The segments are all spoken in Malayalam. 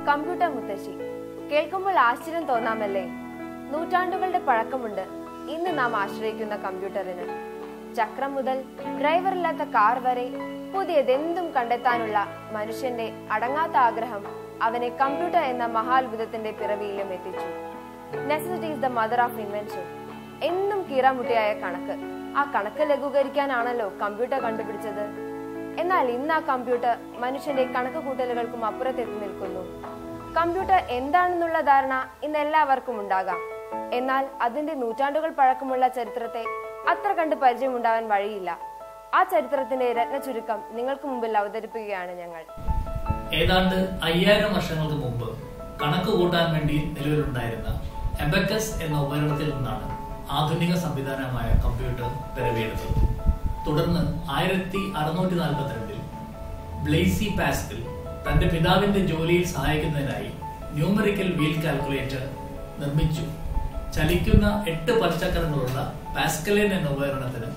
കമ്പ്യൂട്ടർ മുത്തശ്ശി. കേൾക്കുമ്പോൾ ആശ്ചര്യം തോന്നാമല്ലേ? നൂറ്റാണ്ടുകളുടെ പഴക്കമുണ്ട് ഇന്ന് നാം ആശ്രയിക്കുന്ന കമ്പ്യൂട്ടറിന്. ചക്രം മുതൽ ഡ്രൈവറില്ലാത്ത കാർ വരെ പുതിയതെന്തും കണ്ടെത്താനുള്ള മനുഷ്യന്റെ അടങ്ങാത്ത ആഗ്രഹം അവനെ കമ്പ്യൂട്ടർ എന്ന മഹാത്ഭുതത്തിന്റെ പിറവിയിലും എത്തിച്ചു. Necessity is the mother of invention. എന്നും കീറാമുട്ടിയായ കണക്ക്, ആ കണക്ക് ലഘൂകരിക്കാനാണല്ലോ കമ്പ്യൂട്ടർ കണ്ടുപിടിച്ചത്. എന്നാൽ ഇന്ന് ആ കമ്പ്യൂട്ടർ മനുഷ്യന്റെ കണക്ക് കൂട്ടലുകൾക്കും അപ്പുറത്തെത്തി നിൽക്കുന്നു. കമ്പ്യൂട്ടർ എന്താണെന്നുള്ള ധാരണ ഇന്ന് എല്ലാവർക്കും ഉണ്ടാകാം. എന്നാൽ അതിന്റെ നൂറ്റാണ്ടുകൾ പഴക്കമുള്ള ചരിത്രത്തെ അത്ര കണ്ട് പരിചയമുണ്ടാവാൻ വഴിയില്ല. ആ ചരിത്രത്തിന്റെ രത്ന ചുരുക്കം നിങ്ങൾക്ക് മുമ്പിൽ അവതരിപ്പിക്കുകയാണ് ഞങ്ങൾ. ഏതാണ്ട് 5000 വർഷങ്ങൾക്ക് മുമ്പ് കണക്ക് കൂട്ടാൻ വേണ്ടി നിലവിലുണ്ടായിരുന്ന അബക്കസ് എന്ന ഉപകരണത്തിൽ നിന്നാണ് ആധുനിക സംവിധാനമായ കമ്പ്യൂട്ടർ പിറവിയെടുത്തത്. തുടർന്ന് 1642 ബ്ലെയ്സി പാസ്കൽ തന്റെ പിതാവിന്റെ ജോലിയിൽ സഹായിക്കുന്നതിനായി ന്യൂമറിക്കൽ വീൽ കാൽക്കുലേറ്റർ നിർമ്മിച്ചു. ചലിക്കുന്ന 8 പൽചക്രങ്ങളുള്ള പാസ്കലിൻ എന്ന ഉപകരണത്തിന്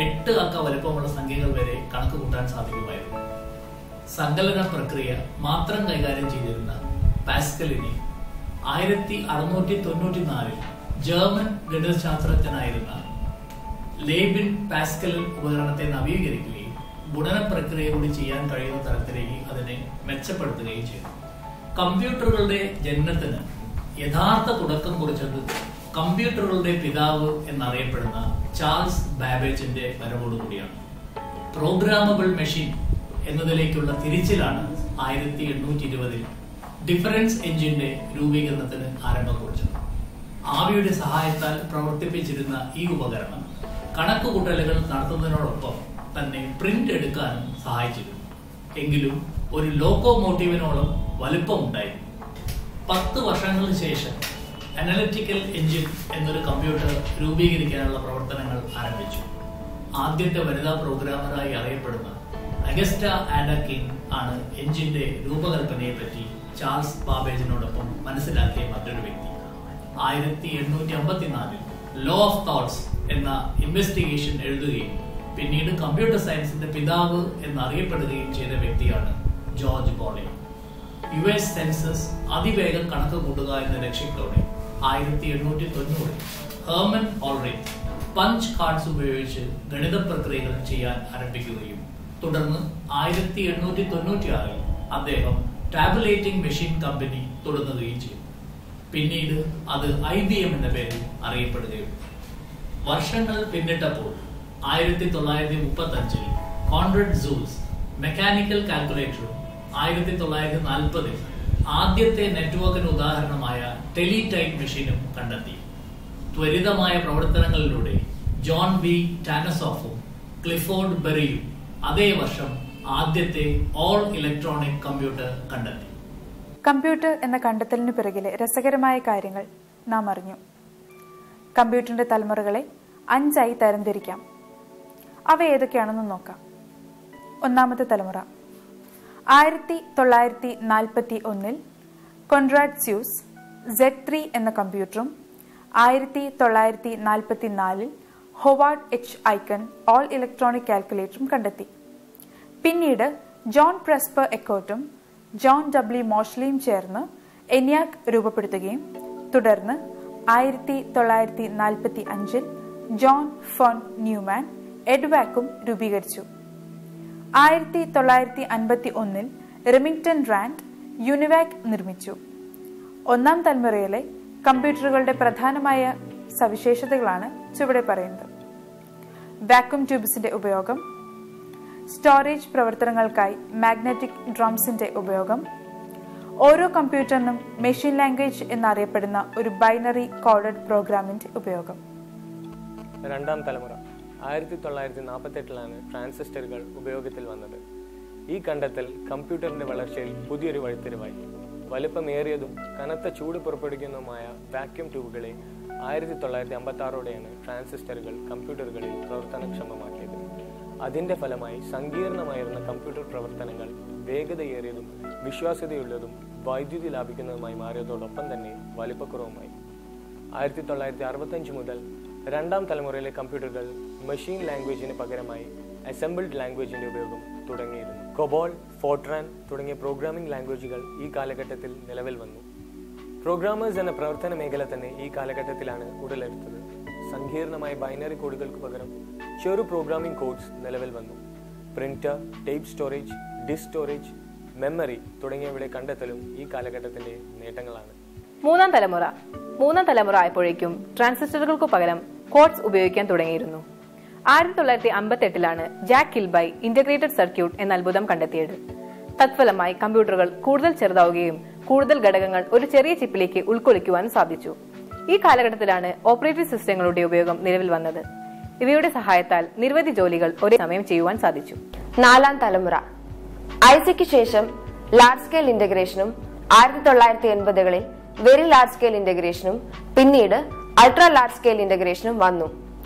8 അക്ക വലുപ്പമുള്ള സംഖ്യകൾ വരെ കണക്ക് കൂട്ടാൻ സാധിക്കുമായിരുന്നു. സങ്കലന പ്രക്രിയ മാത്രം കൈകാര്യം ചെയ്തിരുന്ന പാസ്കലിനെ 1694 ജർമ്മൻ ഗണിതശാസ്ത്രജ്ഞനായിരുന്ന ലേബിൻ പാസ്കലിൻ ഉപകരണത്തെ നവീകരിക്കുകയും ഗുണന പ്രക്രിയ കൂടി ചെയ്യാൻ കഴിയുന്ന തരത്തിലേക്ക് അതിനെ മെച്ചപ്പെടുത്തുകയും ചെയ്തു. കമ്പ്യൂട്ടറുകളുടെ ജനനത്തിന് യഥാർത്ഥ തുടക്കം കുറിച്ചത് കമ്പ്യൂട്ടറുകളുടെ പിതാവ് എന്നറിയപ്പെടുന്ന ചാൾസ് ബാബേജിന്റെ വരവോടുകൂടിയാണ്. പ്രോഗ്രാമബിൾ മെഷീൻ എന്നതിലേക്കുള്ള തിരിച്ചിലാണ് 1820 ഡിഫറൻസ് എഞ്ചിന്റെ രൂപീകരണത്തിന് ആരംഭം കുറിച്ചത്. ആവിയുടെ സഹായത്താൽ പ്രവർത്തിപ്പിച്ചിരുന്ന ഈ ഉപകരണം കണക്കുകൂട്ടലുകൾ നടത്തുന്നതിനോടൊപ്പം തന്നെ പ്രിന്റ് എടുക്കാനും സഹായിച്ചിരുന്നു. എങ്കിലും ഒരു ലോക്കോമോട്ടീവിനോളം വലുപ്പമുണ്ടായിരുന്നു. 10 വർഷങ്ങൾക്ക് ശേഷം അനലിറ്റിക്കൽ എഞ്ചിൻ എന്നൊരു കമ്പ്യൂട്ടർ രൂപീകരിക്കാനുള്ള പ്രവർത്തനങ്ങൾ ആരംഭിച്ചു. ആദ്യത്തെ വനിതാ പ്രോഗ്രാമറായി അറിയപ്പെടുന്ന അഗസ്റ്റ ആഡക്കിൻ ആണ് എഞ്ചിന്റെ രൂപകൽപ്പനയെ പറ്റി ചാൾസ് ബാബേജിനോടൊപ്പം മനസ്സിലാക്കിയ മറ്റൊരു വ്യക്തി. 1854 ലോ ഓഫ് തോട്ട്സ് എന്ന ഇൻവെസ്റ്റിഗേഷൻ എഴുതുകയും പിന്നീട് കമ്പ്യൂട്ടർ സയൻസിന്റെ പിതാവ് എന്നറിയപ്പെടുകയും ചെയ്ത വ്യക്തിയാണ് ജോർജ് ബോളെ. US സെൻസസ് അതിവേഗം കണക്ക് കൂട്ടുക എന്ന ലക്ഷ്യത്തോടെ 1890 ഹെർമൻ ഓൾറിച്ച് പഞ്ച് കാർഡ്സ് ഉപയോഗിച്ച് ഗണിത പ്രക്രിയകൾ ചെയ്യാൻ ആരംഭിക്കുകയും തുടർന്ന് 1896 അദ്ദേഹം ടാബുലേറ്റിംഗ് മെഷീൻ കമ്പനി തുടങ്ങുകയും ചെയ്തു. പിന്നീട് അത് IBM എന്ന പേരിൽ അറിയപ്പെടുകയും. വർഷങ്ങൾ പിന്നിട്ടപ്പോൾ 1935 കോൺറഡ് സൂസ് മെക്കാനിക്കൽ കാൽക്കുലേറ്ററും 1940 ആദ്യത്തെ നെറ്റ്വർക്കിന് ഉദാഹരണമായ ടെലിടൈപ്പ് മെഷീനും കണ്ടെത്തി. ത്വരിതമായ പ്രവർത്തനങ്ങളിലൂടെ ജോൺ ബി ടാനസോഫും ക്ലിഫോർഡ് ബെറിയും അതേ വർഷം ആദ്യത്തെ ഓൾ ഇലക്ട്രോണിക് കമ്പ്യൂട്ടർ കണ്ടെത്തി. കമ്പ്യൂട്ടർ എന്ന കണ്ടെത്തലിനു പിറകിലെ രസകരമായ കാര്യങ്ങൾ നാം അറിഞ്ഞു. കമ്പ്യൂട്ടറിന്റെ തലമുറകളെ 5ആയി തരംതിരിക്കാം. അവ ഏതൊക്കെയാണെന്ന് നോക്കാം. ഒന്നാമത്തെ തലമുറ 1941 കൊൺറാഡ് സ്യൂസ് Z3 എന്ന കമ്പ്യൂട്ടറും 1944 Howard H. Aiken all electronic കാൽക്കുലേറ്ററും കണ്ടെത്തി. പിന്നീട് ജോൺ പ്രെസ്പർ എക്കോട്ടും ജോൺ W. മോഷ്ലിയും ചേർന്ന് ENIAC രൂപപ്പെടുത്തുകയും തുടർന്ന് 1945 ജോൺ ഫോൺ ന്യൂമാൻ എഡ്വാക്കും രൂപീകരിച്ചു. 1951 റിമിംഗ്ടൺ റാൻഡ് യൂണിവാക് നിർമ്മിച്ചു. ഒന്നാം തലമുറയിലെ കമ്പ്യൂട്ടറുകളുടെ പ്രധാനമായ സവിശേഷതകളാണ് ചുവടെ പറയുന്നത്. വാക്യൂം ട്യൂബ്സിന്റെ ഉപയോഗം, സ്റ്റോറേജ് പ്രവർത്തനങ്ങൾക്കായി മാഗ്നറ്റിക് ഡ്രംസിന്റെ ഉപയോഗം, ഓരോ കമ്പ്യൂട്ടറിനും മെഷീൻ ലാംഗ്വേജ് എന്നറിയപ്പെടുന്ന ഒരു ബൈനറി കോഡഡ് പ്രോഗ്രാമിന്റെ ഉപയോഗം. രണ്ടാം തലമുറ 1948 ട്രാൻസിസ്റ്ററുകൾ ഉപയോഗത്തിൽ വന്നത്. ഈ കണ്ടെത്തൽ കമ്പ്യൂട്ടറിന്റെ വളർച്ചയിൽ പുതിയൊരു വഴിത്തിരിവായി. വലുപ്പമേറിയതും കനത്ത ചൂട് പുറപ്പെടുവിക്കുന്നതുമായ വാക്യൂം ട്യൂബുകളെ 1956 ട്രാൻസിസ്റ്ററുകൾ കമ്പ്യൂട്ടറുകളിൽ പ്രവർത്തനക്ഷമമാക്കിയത്. അതിന്റെ ഫലമായി സങ്കീർണമായിരുന്ന കമ്പ്യൂട്ടർ പ്രവർത്തനങ്ങൾ വേഗതയേറിയതും വിശ്വാസ്യതയുള്ളതും വൈദ്യുതി ലാഭിക്കുന്നതുമായി മാറിയതോടൊപ്പം തന്നെ വലിപ്പക്കുറവുമായി. 1965 മുതൽ രണ്ടാം തലമുറയിലെ കമ്പ്യൂട്ടറുകൾ മെഷീൻ ലാംഗ്വേജിന് പകരമായി അസംബിൾഡ് ലാംഗ്വേജിന്റെ ഉപയോഗം തുടങ്ങിയിരുന്നു. കൊബോൾ, ഫോർട്രാൻ തുടങ്ങിയ പ്രോഗ്രാമിംഗ് ലാംഗ്വേജുകൾ ഈ കാലഘട്ടത്തിൽ നിലവിൽ വന്നു. പ്രോഗ്രാമേഴ്സ് എന്ന പ്രവർത്തന മേഖല തന്നെ ഈ കാലഘട്ടത്തിലാണ് ഉടലെടുത്തത്. സങ്കീർണമായ ബൈനറി കോഡുകൾക്ക് പകരം ചെറു പ്രോഗ്രാമിംഗ് കോഡ്സ് നിലവിൽ വന്നു. Printer, tape storage, disk storage, memory തുടങ്ങിയവയുടെ കണ്ടെത്തലും ഈ കാലഘട്ടത്തിന്റെ നേട്ടങ്ങളാണ്. മൂന്നാം തലമുറ ആയപ്പോഴേക്കും ട്രാൻസിസ്റ്ററുകൾക്കു പകരം കോഡ്സ് ഉപയോഗിക്കാൻ തുടങ്ങിയിരുന്നു. 1958 ജാക്ക് കിൽബൈ ഇന്റഗ്രേറ്റഡ് സർക്യൂട്ട് എന്ന അത്ഭുതം കണ്ടെത്തിയത്. തത്ഫലമായി കമ്പ്യൂട്ടറുകൾ കൂടുതൽ ചെറുതാവുകയും കൂടുതൽ ഘടകങ്ങൾ ഒരു ചെറിയ ചിപ്പിലേക്ക് ഉൾക്കൊള്ളിക്കുവാനും സാധിച്ചു. ഈ കാലഘട്ടത്തിലാണ് ഓപ്പറേറ്റിംഗ് സിസ്റ്റങ്ങളുടെ ഉപയോഗം നിലവിൽ വന്നത്. ഇവയുടെ സഹായത്താൽ നിരവധി ജോലികൾ ഒരേ സമയം ചെയ്യുവാൻ സാധിച്ചു. നാലാം തലമുറ ഐസിക്ക് ശേഷം ലാർജ് സ്കെയിൽ ഇന്റഗ്രേഷനും 1980കളിൽ വെരി ലാർജ് സ്കെയിൽ ഇന്റഗ്രേഷനും പിന്നീട് അൾട്രാ ലാർജ് സ്കെയിൽ ഇന്റഗ്രേഷനും വന്നു.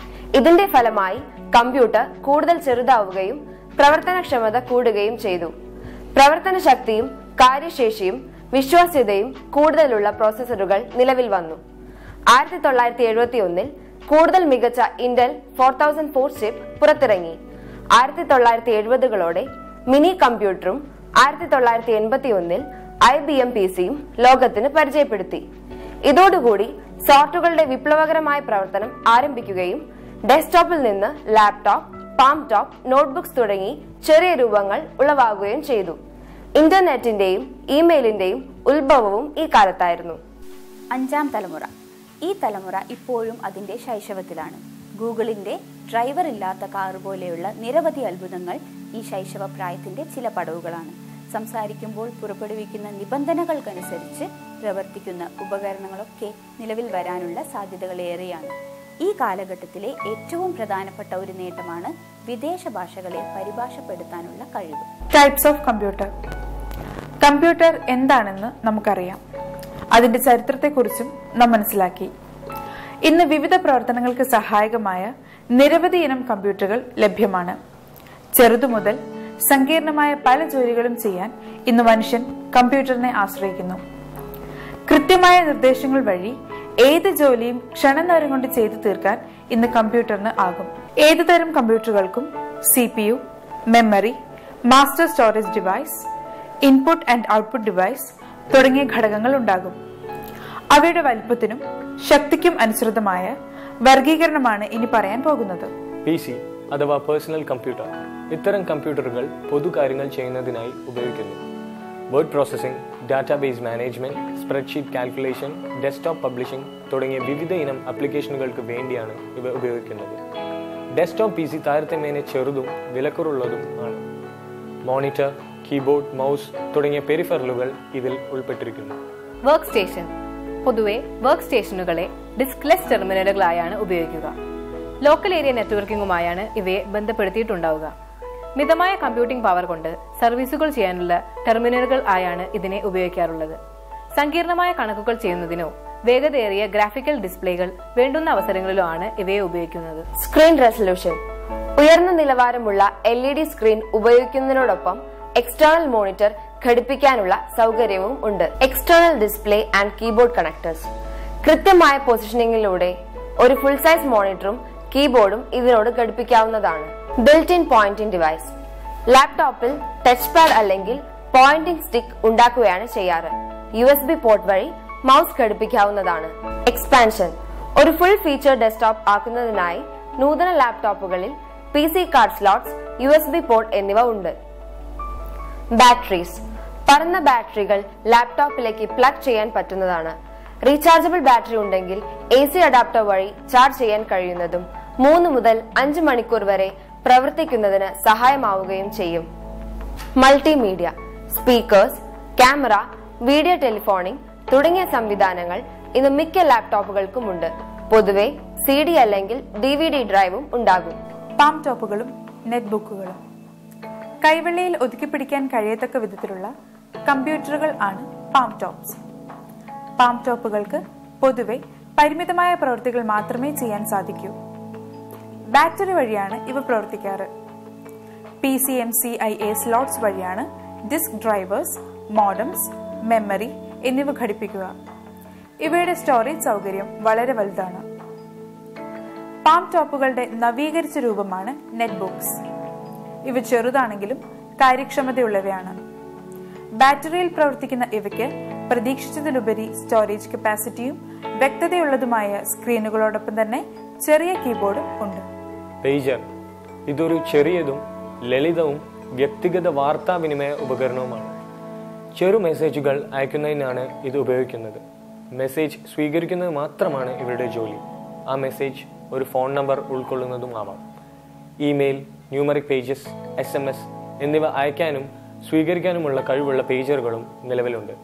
ഇതിന്റെ ഫലമായി കമ്പ്യൂട്ടർ കൂടുതൽ ചെറുതാവുകയും പ്രവർത്തനക്ഷമത കൂടുകയും ചെയ്തു. പ്രവർത്തന ശക്തിയും കാര്യശേഷിയും വിശ്വാസ്യതയും കൂടുതലുള്ള പ്രോസസറുകൾ നിലവിൽ വന്നു. 1971 കൂടുതൽ മികച്ച ഇന്റൽ 4004 ചിപ്പ് പുറത്തിറങ്ങി. 1970കളോടെ മിനി കമ്പ്യൂട്ടറും 1981 IBM PCയും ലോകത്തിന് പരിചയപ്പെടുത്തി. ഇതോടുകൂടി സോർട്ടുകളുടെ വിപ്ലവകരമായ പ്രവർത്തനം ആരംഭിക്കുകയും ഡെസ്ക്ടോപ്പിൽ നിന്ന് ലാപ്ടോപ്പ്, പാം ടോപ്പ്, നോട്ട്ബുക്സ് തുടങ്ങി ചെറിയ രൂപങ്ങൾ ഉളവാകുകയും ചെയ്തു. ഇന്റർനെറ്റിന്റെയും ഇമെയിലിന്റെയും ഉത്ഭവവും ഈ കാലത്തായിരുന്നു. അഞ്ചാം തലമുറ. ഈ തലമുറ ഇപ്പോഴും അതിന്റെ ശൈശവത്തിലാണ്. ഗൂഗിളിന്റെ ഡ്രൈവർ ഇല്ലാത്ത കാർ പോലെയുള്ള നിരവധി അത്ഭുതങ്ങൾ ഈ ശൈശവ പ്രായത്തിന്റെ ചില പടവുകളാണ്. സംസാരിക്കുമ്പോൾ പുറപ്പെടുവിക്കുന്ന നിബന്ധനകൾക്കനുസരിച്ച് പ്രവർത്തിക്കുന്ന ഉപകരണങ്ങളൊക്കെ നിലവിൽ വരാനുള്ള സാധ്യതകളേറെയാണ്. ഈ കാലഘട്ടത്തിലെ ഏറ്റവും പ്രധാനപ്പെട്ട ഒരു നേട്ടമാണ് വിദേശ ഭാഷകളെ പരിഭാഷപ്പെടുത്താനുള്ള കഴിവ്. Types of computer. കമ്പ്യൂട്ടർ എന്താണെന്ന് നമുക്കറിയാം. അതിന്റെ ചരിത്രത്തെക്കുറിച്ചും നാം മനസ്സിലാക്കി. ഇന്ന് വിവിധ പ്രവർത്തനങ്ങൾക്ക് സഹായകമായ നിരവധി ഇനം കമ്പ്യൂട്ടറുകൾ ലഭ്യമാണ്. ചെറുതു മുതൽ സങ്കീർണമായ പല ജോലികളും ചെയ്യാൻ ഇന്ന് മനുഷ്യൻ കമ്പ്യൂട്ടറിനെ ആശ്രയിക്കുന്നു. കൃത്യമായ നിർദ്ദേശങ്ങൾ വഴി ഏത് ജോലിയും ക്ഷണനേരം കൊണ്ട് ചെയ്തു തീർക്കാൻ ഇന്ന് കമ്പ്യൂട്ടറിന് ആകും. ഏതുതരം കമ്പ്യൂട്ടറുകൾക്കും CPU, memory, master storage device, input and output device തുടങ്ങിയ ഘടകങ്ങൾ ഉണ്ടാകും. അവയുടെ വലിപ്പത്തിനും ശക്തിക്കും അനുസൃതമായ വർഗീകരണമാണ് ഇനി പറയാൻ പോകുന്നത്. PC അഥവാ പേഴ്സണൽ കമ്പ്യൂട്ടർ. ഇത്തരം കമ്പ്യൂട്ടറുകൾ പൊതുകാര്യങ്ങൾ ചെയ്യുന്നതിനായി ഉപയോഗിക്കുന്നു. Word processing, database management, spreadsheet calculation, desktop publishing തുടങ്ങിയ വിവിധ ഇനം ആപ്ലിക്കേഷനുകൾക്ക് വേണ്ടിയാണ് ഇവ ഉപയോഗിക്കുന്നത്. ഡെസ്ക്ടോപ്പ് PC താരതമ്യേന ചെറുതും വിലക്കുറവുള്ളതും ആണ്. മോണിറ്റർ, കീബോർഡ്, മൗസ് തുടങ്ങിയ പെരിഫറലുകൾ ഇതിൽ ഉൾപ്പെട്ടിരിക്കുന്നു. Work station. പൊതുവെ വർക്ക് സ്റ്റേഷനുകളെ ഡിസ്ക്ലെസ് ടെർമിനലുകളായാണ് ഉപയോഗിക്കുക. ലോക്കൽ ഏരിയ നെറ്റ്വർക്കിംഗുമായാണ് ഇവയെ ബന്ധപ്പെടുത്തിയിട്ടുണ്ടാവുക. മിതമായ കമ്പ്യൂട്ടിംഗ് പവർ കൊണ്ട് സർവീസുകൾ ചെയ്യാനുള്ള ടെർമിനലുകൾ ആയാണ് ഇതിനെ ഉപയോഗിക്കാറുള്ളത്. സങ്കീർണമായ കണക്കുകൾ ചെയ്യുന്നതിനോ വേഗതയേറിയ ഗ്രാഫിക്കൽ ഡിസ്പ്ലേകൾ വേണ്ടുന്ന അവസരങ്ങളിലോ ആണ് ഇവയെ ഉപയോഗിക്കുന്നത്. Screen resolution. ഉയർന്ന നിലവാരമുള്ള LED സ്ക്രീൻ ഉപയോഗിക്കുന്നതിനോടൊപ്പം എക്സ്റ്റേണൽ മോണിറ്റർ ഘടിപ്പിക്കാനുള്ള സൗകര്യവും ഉണ്ട്. External display and keyboard connectors. കൃത്യമായ പൊസിഷനിങ്ങിലൂടെ ഒരു ഫുൾ സൈസ് മോണിറ്ററും കീബോർഡും ഇതിനോട് ഘടിപ്പിക്കാവുന്നതാണ്. Built in pointing device. ലാപ്ടോപ്പിൽ ടച്ച് പാഡ് അല്ലെങ്കിൽ പോയിന്റിംഗ് സ്റ്റിക്ക് ഉണ്ടാക്കുകയാണ് ചെയ്യാറ്. USB പോർട്ട് വഴി മൗസ് ഘടിപ്പിക്കാവുന്നതാണ്. എക്സ്പാൻഷൻ. ഒരു ഫുൾ ഫീച്ചർ ഡെസ്ക്ടോപ്പ് ആക്കുന്നതിനായി നൂതന ലാപ്ടോപ്പുകളിൽ PC card slots, USB port എന്നിവ ഉണ്ട്. ബാറ്ററീസ്. പറന്ന ബാറ്ററികൾ ലാപ്ടോപ്പിലേക്ക് പ്ലഗ് ചെയ്യാൻ പറ്റുന്നതാണ്. റീചാർജബിൾ ബാറ്ററി ഉണ്ടെങ്കിൽ AC അഡാപ്റ്റർ വഴി ചാർജ് ചെയ്യാൻ കഴിയുന്നതും 3 മുതൽ 5 മണിക്കൂർ വരെ പ്രവർത്തിക്കുന്നതിന് സഹായമാവുകയും ചെയ്യും. മൾട്ടിമീഡിയ. സ്പീക്കേഴ്സ്, ക്യാമറ, വീഡിയോ ടെലിഫോണിംഗ് തുടങ്ങിയ സംവിധാനങ്ങൾ ഇന്ന് മിക്ക ലാപ്ടോപ്പുകൾക്കുമുണ്ട്. പൊതുവെ CD അല്ലെങ്കിൽ DVD ഡ്രൈവും ഉണ്ടാകും. പാം ടോപ്പുകളും നെറ്റ് ബുക്കുകളും. കൈവെള്ളയിൽ ഒതുക്കിപ്പിടിക്കാൻ കഴിയത്തക്ക വിധത്തിലുള്ള കമ്പ്യൂട്ടറുകൾ ആണ് പാം ടോപ്സ്. പാം ടോപ്പുകൾക്ക് പൊതുവെ പരിമിതമായ പ്രവൃത്തികൾ മാത്രമേ ചെയ്യാൻ സാധിക്കൂ. ബാറ്ററി വഴിയാണ് ഇവ പ്രവർത്തിക്കാറ്. PCMCIA സ്ലോട്ട്സ് വഴിയാണ് ഡിസ്ക് ഡ്രൈവേഴ്സ്, മോഡംസ്, മെമ്മറി എന്നിവ ഘടിപ്പിക്കുക. ഇവയുടെ സ്റ്റോറേജ് സൗകര്യം വളരെ വലുതാണ്. പാം ടോപ്പുകളുടെ നവീകരിച്ച രൂപമാണ് നെറ്റ് ബുക്സ്. ഇവ ചെറുതാണെങ്കിലും കാര്യക്ഷമതയുള്ളവയാണ്. ബാറ്ററിയിൽ പ്രവർത്തിക്കുന്ന ഇവയ്ക്ക് പ്രതീക്ഷിച്ചതിലുപരി സ്റ്റോറേജ് കപ്പാസിറ്റിയും വ്യക്തതയുള്ളതുമായ സ്ക്രീനുകളോടൊപ്പം തന്നെ ചെറിയ കീബോർഡും ഉണ്ട്. പേജർ ഇതൊരു ചെറിയതും ലളിതവും വ്യക്തിഗത വാർത്താവിനിമയ ഉപകരണവുമാണ്. ചെറു മെസ്സേജുകൾ അയക്കുന്നതിനാണ് ഇത് ഉപയോഗിക്കുന്നത്. മെസ്സേജ് സ്വീകരിക്കുന്നത് മാത്രമാണ് ഇവരുടെ ജോലി. ആ മെസ്സേജ് ഒരു ഫോൺ നമ്പർ ഉൾക്കൊള്ളുന്നതുമാവാം. ഇമെയിൽ, ന്യൂമറിക് പേജസ്, SMS എന്നിവ അയക്കാനും സ്വീകരിക്കാനുമുള്ള കഴിവുള്ള പേജറുകളും നിലവിലുണ്ട്.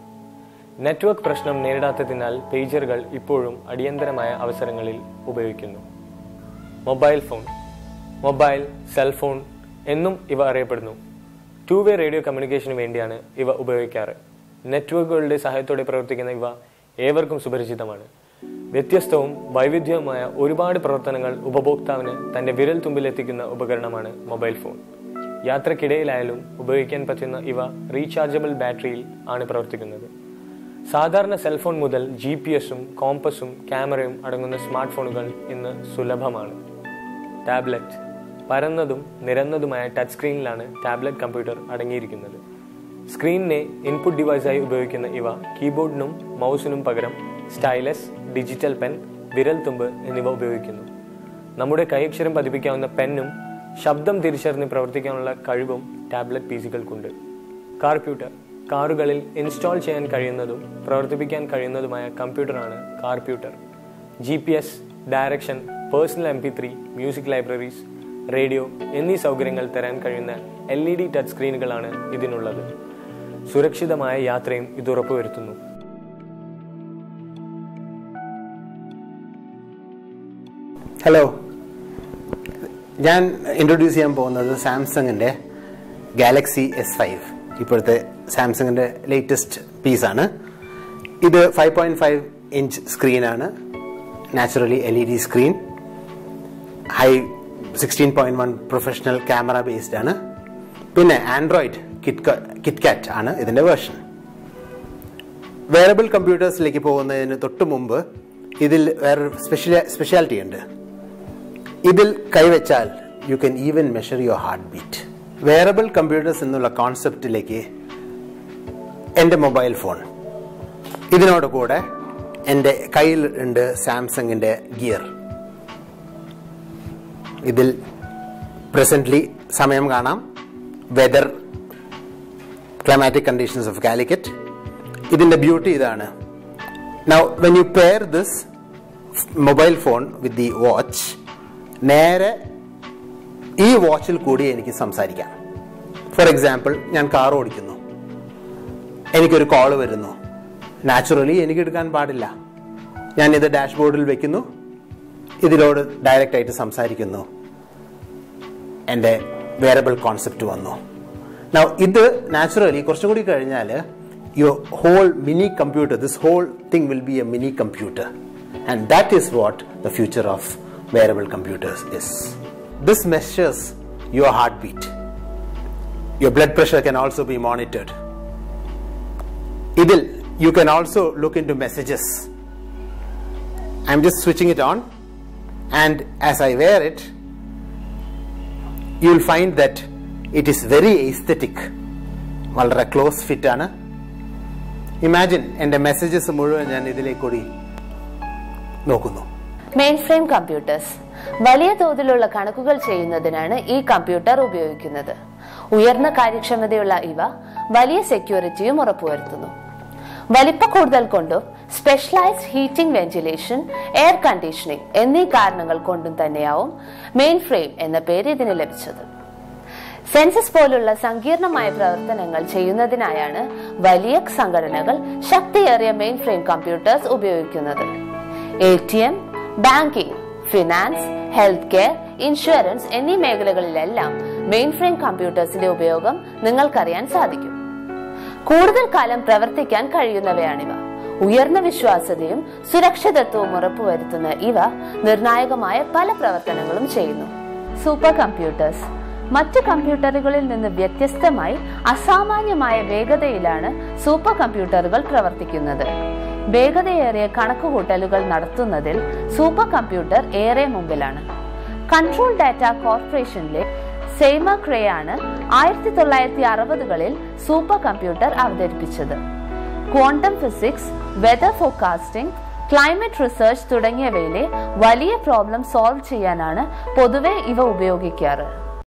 നെറ്റ്വർക്ക് പ്രശ്നം നേരിടാത്തതിനാൽ പേജറുകൾ ഇപ്പോഴും അടിയന്തരമായ അവസരങ്ങളിൽ ഉപയോഗിക്കുന്നു. മൊബൈൽ ഫോൺ, മൊബൈൽ, സെൽഫോൺ എന്നും ഇവ അറിയപ്പെടുന്നു. 2-വേ റേഡിയോ കമ്മ്യൂണിക്കേഷന് വേണ്ടിയാണ് ഇവ ഉപയോഗിക്കാറ്. നെറ്റ്വർക്കുകളുടെ സഹായത്തോടെ പ്രവർത്തിക്കുന്ന ഇവ ഏവർക്കും സുപരിചിതമാണ്. വ്യത്യസ്തവും വൈവിധ്യവുമായ ഒരുപാട് പ്രവർത്തനങ്ങൾ ഉപഭോക്താവിന് തന്റെ വിരൽ തുമ്പിലെത്തിക്കുന്ന ഉപകരണമാണ് മൊബൈൽ ഫോൺ. യാത്രക്കിടയിലായാലും ഉപയോഗിക്കാൻ പറ്റുന്ന ഇവ റീചാർജബിൾ ബാറ്ററിയിൽ ആണ് പ്രവർത്തിക്കുന്നത്. സാധാരണ സെൽഫോൺ മുതൽ GPS-ഉം കോമ്പസും ക്യാമറയും അടങ്ങുന്ന സ്മാർട്ട് ഫോണുകൾ ഇന്ന് സുലഭമാണ്. ടാബ്ലറ്റ് പരന്നതും നിരന്നതുമായ ടച്ച് സ്ക്രീനിലാണ് ടാബ്ലറ്റ് കമ്പ്യൂട്ടർ അടങ്ങിയിരിക്കുന്നത്. സ്ക്രീനിനെ ഇൻപുട്ട് ഡിവൈസായി ഉപയോഗിക്കുന്ന ഇവ കീബോർഡിനും മൗസിനും പകരം സ്റ്റൈലസ്, ഡിജിറ്റൽ പെൻ, വിരൽ തുമ്പ് എന്നിവ ഉപയോഗിക്കുന്നു. നമ്മുടെ കൈയക്ഷരം പതിപ്പിക്കാവുന്ന പെന്നും ശബ്ദം തിരിച്ചറിഞ്ഞ് പ്രവർത്തിക്കാനുള്ള കഴിവും ടാബ്ലറ്റ് PCകൾക്കുണ്ട്. കാർപ്യൂട്ടർ കാറുകളിൽ ഇൻസ്റ്റാൾ ചെയ്യാൻ കഴിയുന്നതും പ്രവർത്തിപ്പിക്കാൻ കഴിയുന്നതുമായ കമ്പ്യൂട്ടറാണ് കാർപ്യൂട്ടർ. GPS, direction, personal MP3, music libraries, radio എന്നീ സൗകര്യങ്ങൾ തരാൻ കഴിയുന്ന LED ടച്ച് സ്ക്രീനുകളാണ് ഇതിനുള്ളത്. സുരക്ഷിതമായ യാത്രയും ഇത് ഉറപ്പുവരുത്തുന്നു. ഹലോ, ഞാൻ ഇൻട്രൊഡ്യൂസ് ചെയ്യാൻ പോകുന്നത് സാംസങ്ങിൻ്റെ ഗാലക്സി S5. ഇപ്പോഴത്തെ സാംസങ്ങിൻ്റെ ലേറ്റസ്റ്റ് പീസാണ് ഇത്. 5.5 ഇഞ്ച് സ്ക്രീനാണ്. Naturally LED screen. High 16.1 professional camera based ആണ്. പിന്നെ ആൻഡ്രോയിഡ് കിറ്റ്കാറ്റ് ആണ് ഇതിൻ്റെ വേർഷൻ. വെയറബിൾ കമ്പ്യൂട്ടേഴ്സിലേക്ക് പോകുന്നതിന് തൊട്ട് മുമ്പ് ഇതിൽ വേറൊരു സ്പെഷ്യാലിറ്റി ഉണ്ട്. ഇതിൽ കൈവച്ചാൽ you can even measure your heart beat. Wearable computers എന്നുള്ള കോൺസെപ്റ്റിലേക്ക് എൻ്റെ മൊബൈൽ ഫോൺ, ഇതിനോട് കൂടെ എൻ്റെ കയ്യിൽ ഉണ്ട് സാംസങ്ങിൻ്റെ ഗിയർ. ഇതിൽ പ്രസന്റ്ലി സമയം കാണാം, whether, climatic conditions of Calicut. ഇതിൻ്റെ ബ്യൂട്ടി ഇതാണ്. Now when you pair this mobile phone with the watch, നേരെ ഈ വാച്ചിൽ കൂടി എനിക്ക് സംസാരിക്കാം. ഫോർ എക്സാമ്പിൾ, ഞാൻ കാർ ഓടിക്കുന്നു, എനിക്കൊരു കോൾ വരുന്നു. നാച്ചുറലി എനിക്ക് എടുക്കാൻ പാടില്ല. ഞാനിത് ഡാഷ്ബോർഡിൽ വെക്കുന്നു, ഇതിനോട് ഡയറക്റ്റായിട്ട് സംസാരിക്കുന്നു. എൻ്റെ വെയറബിൾ കോൺസെപ്റ്റ് വന്നു. Now ഇത് നാച്ചുറലി കുറച്ചും കൂടി കഴിഞ്ഞാൽ your whole mini computer, this whole thing will be a mini computer, and that is what the future of wearable computers is. This measures your heartbeat. Your blood pressure can also be monitored. Idil you can also look into messages. I'm just switching it on, and as I wear it, you will find that it is very aesthetic. വളരെ ക്ലോസ് ഫിറ്റ് ആണ്. ഇമാജിൻ എൻ്റെ മെസ്സേജസ് മുഴുവൻ ഞാൻ ഇതിലേക്ക് കൂടി നോക്കുന്നു. മെയിൻ ഫ്രെയിം കമ്പ്യൂട്ടേഴ്സ് വലിയ തോതിലുള്ള കണക്കുകൾ ചെയ്യുന്നതിനാണ് ഈ കമ്പ്യൂട്ടർ ഉപയോഗിക്കുന്നത്. ഉയർന്ന കാര്യക്ഷമതയുള്ള ഇവ വലിയ സെക്യൂരിറ്റിയും ഉറപ്പുവരുത്തുന്നു. വലിപ്പ കൂടുതൽ കൊണ്ടും specialised heating, ventilation, air conditioning എന്നീ കാരണങ്ങൾ കൊണ്ടും തന്നെയാവും മെയിൻ ഫ്രെയിം എന്ന പേര് ഇതിന് ലഭിച്ചത്. സെൻസസ് പോലുള്ള സങ്കീർണമായ പ്രവർത്തനങ്ങൾ ചെയ്യുന്നതിനായാണ് വലിയ സംഘടനകൾ ശക്തിയേറിയ മെയിൻ ഫ്രെയിം കമ്പ്യൂട്ടേഴ്സ് ഉപയോഗിക്കുന്നത്. ATM, banking, finance, health care, insurance എന്നീ മേഖലകളിലെല്ലാം മെയിൻ ഫ്രെയിം കമ്പ്യൂട്ടേഴ്സിന്റെ ഉപയോഗം നിങ്ങൾക്കറിയാൻ സാധിക്കും. കൂടുതൽ കാലം പ്രവർത്തിക്കാൻ കഴിയുന്നവയാണിവ. ഉയർന്ന വിശ്വാസ്യതയും സുരക്ഷിതത്വവും ഉറപ്പുവരുത്തുന്ന ഇവ നിർണായകമായ പല പ്രവർത്തനങ്ങളും ചെയ്യുന്നു. സൂപ്പർ കമ്പ്യൂട്ടേഴ്സ് മറ്റു കമ്പ്യൂട്ടറുകളിൽ നിന്ന് വ്യത്യസ്തമായി അസാമാന്യമായ വേഗതയിലാണ് സൂപ്പർ കമ്പ്യൂട്ടറുകൾ പ്രവർത്തിക്കുന്നത്. വേഗതയേറിയ കണക്കുകൂട്ടലുകൾ നടത്തുന്നതിൽ സൂപ്പർ കമ്പ്യൂട്ടർ ഏറെ മുമ്പിലാണ്. കൺട്രോൾ ഡാറ്റ കോർപ്പറേഷനിലെ സെയ്മർ ക്രേ ആണ് 1960കളിൽ സൂപ്പർ കമ്പ്യൂട്ടർ അവതരിപ്പിച്ചത്. Quantum physics, weather forecasting, climate research തുടങ്ങിയവയിലെ വലിയ പ്രോബ്ലം സോൾവ് ചെയ്യാനാണ് പൊതുവെ ഇവ ഉപയോഗിക്കാറ്.